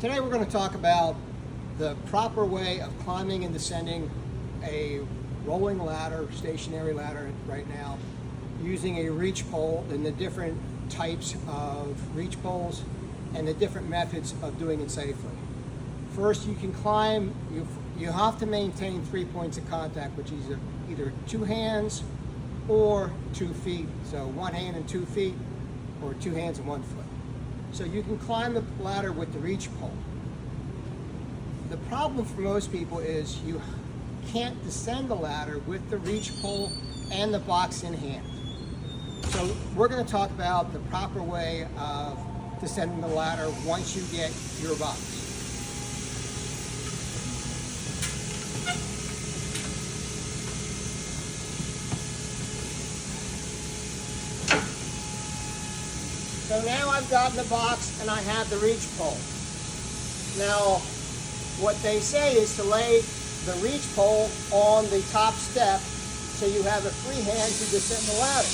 Today we're going to talk about the proper way of climbing and descending a rolling ladder, stationary ladder right now, using a reach pole and the different types of reach poles and the different methods of doing it safely. First, you can climb, you have to maintain 3 points of contact, which is either 2 hands or 2 feet. So 1 hand and 2 feet, or 2 hands and 1 foot. So you can climb the ladder with the reach pole. The problem for most people is you can't descend the ladder with the reach pole and the box in hand. So we're going to talk about the proper way of descending the ladder once you get your box. So now I've gotten the box and I have the reach pole. Now, what they say is to lay the reach pole on the top step so you have a free hand to descend the ladder.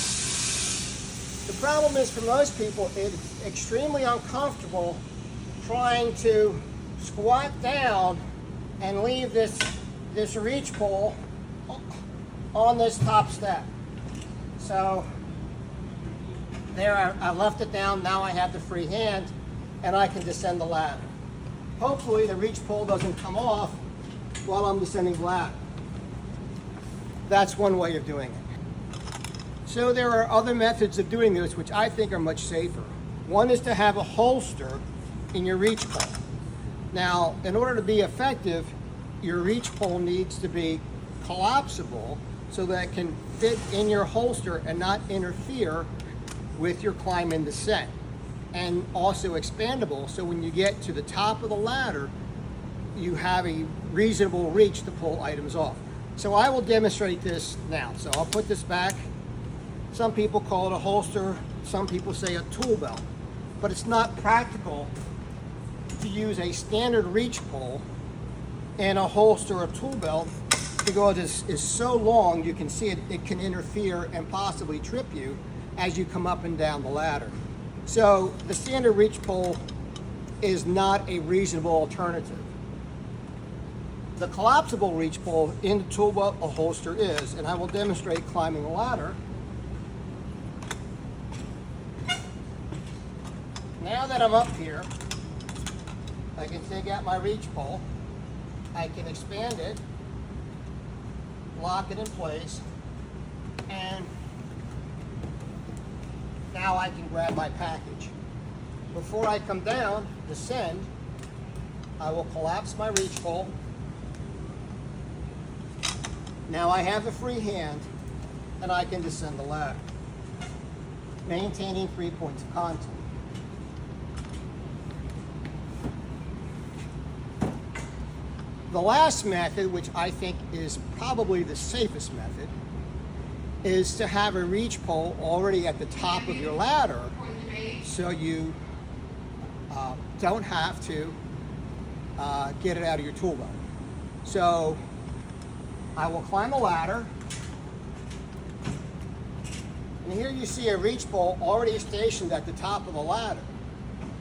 The problem is, for most people, it's extremely uncomfortable trying to squat down and leave this reach pole on this top step. So there, I left it down. Now I have the free hand and I can descend the ladder. Hopefully the reach pole doesn't come off while I'm descending the ladder. That's one way of doing it. So there are other methods of doing this which I think are much safer. One is to have a holster in your reach pole. Now, in order to be effective, your reach pole needs to be collapsible so that it can fit in your holster and not interfere with your climb and descent, and also expandable so when you get to the top of the ladder you have a reasonable reach to pull items off. So I will demonstrate this now. So I'll put this back. Some people call it a holster, some people say a tool belt, but it's not practical to use a standard reach pole and a holster or tool belt because it's so long. You can see it can interfere and possibly trip you as you come up and down the ladder. So the standard reach pole is not a reasonable alternative. The collapsible reach pole in the tool belt or holster is, and I will demonstrate climbing the ladder. Now that I'm up here, I can take out my reach pole, I can expand it, lock it in place, and now I can grab my package. Before I come down, descend, I will collapse my reach pole. Now I have a free hand and I can descend the ladder, maintaining 3 points of contact. The last method, which I think is probably the safest method, is to have a reach pole already at the top of your ladder so you don't have to get it out of your tool belt. So I will climb the ladder, and here you see a reach pole already stationed at the top of the ladder.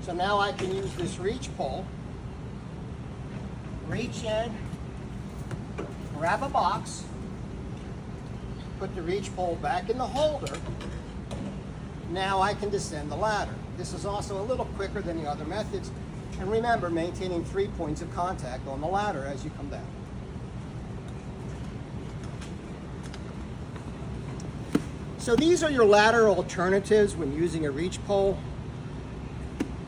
So now I can use this reach pole, reach in, grab a box, put the reach pole back in the holder. Now I can descend the ladder. This is also a little quicker than the other methods. And remember, maintaining 3 points of contact on the ladder as you come down. So these are your ladder alternatives when using a reach pole.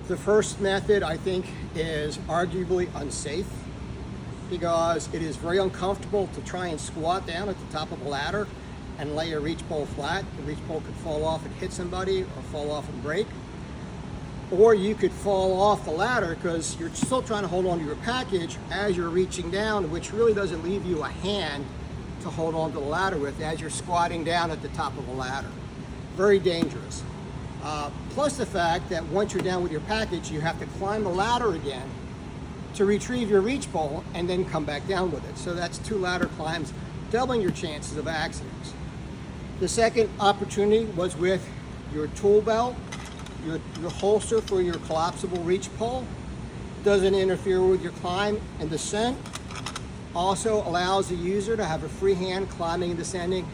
The first method, I think, is arguably unsafe because it is very uncomfortable to try and squat down at the top of a ladder and lay a reach pole flat. The reach pole could fall off and hit somebody or fall off and break. Or you could fall off the ladder because you're still trying to hold on to your package as you're reaching down, which really doesn't leave you a hand to hold on to the ladder with as you're squatting down at the top of a ladder. Very dangerous. Plus the fact that once you're down with your package, you have to climb the ladder again to retrieve your reach pole and then come back down with it. So that's 2 ladder climbs, doubling your chances of accidents. The second opportunity was with your tool belt, your holster for your collapsible reach pole, doesn't interfere with your climb and descent. Also allows the user to have a free hand climbing and descending.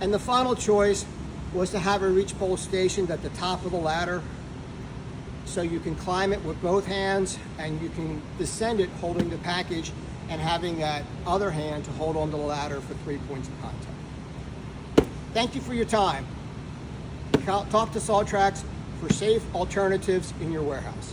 And the final choice was to have a reach pole stationed at the top of the ladder, so you can climb it with both hands and you can descend it holding the package and having that other hand to hold onto the ladder for 3 points of contact. Thank you for your time. Talk to Saltrax for safe alternatives in your warehouse.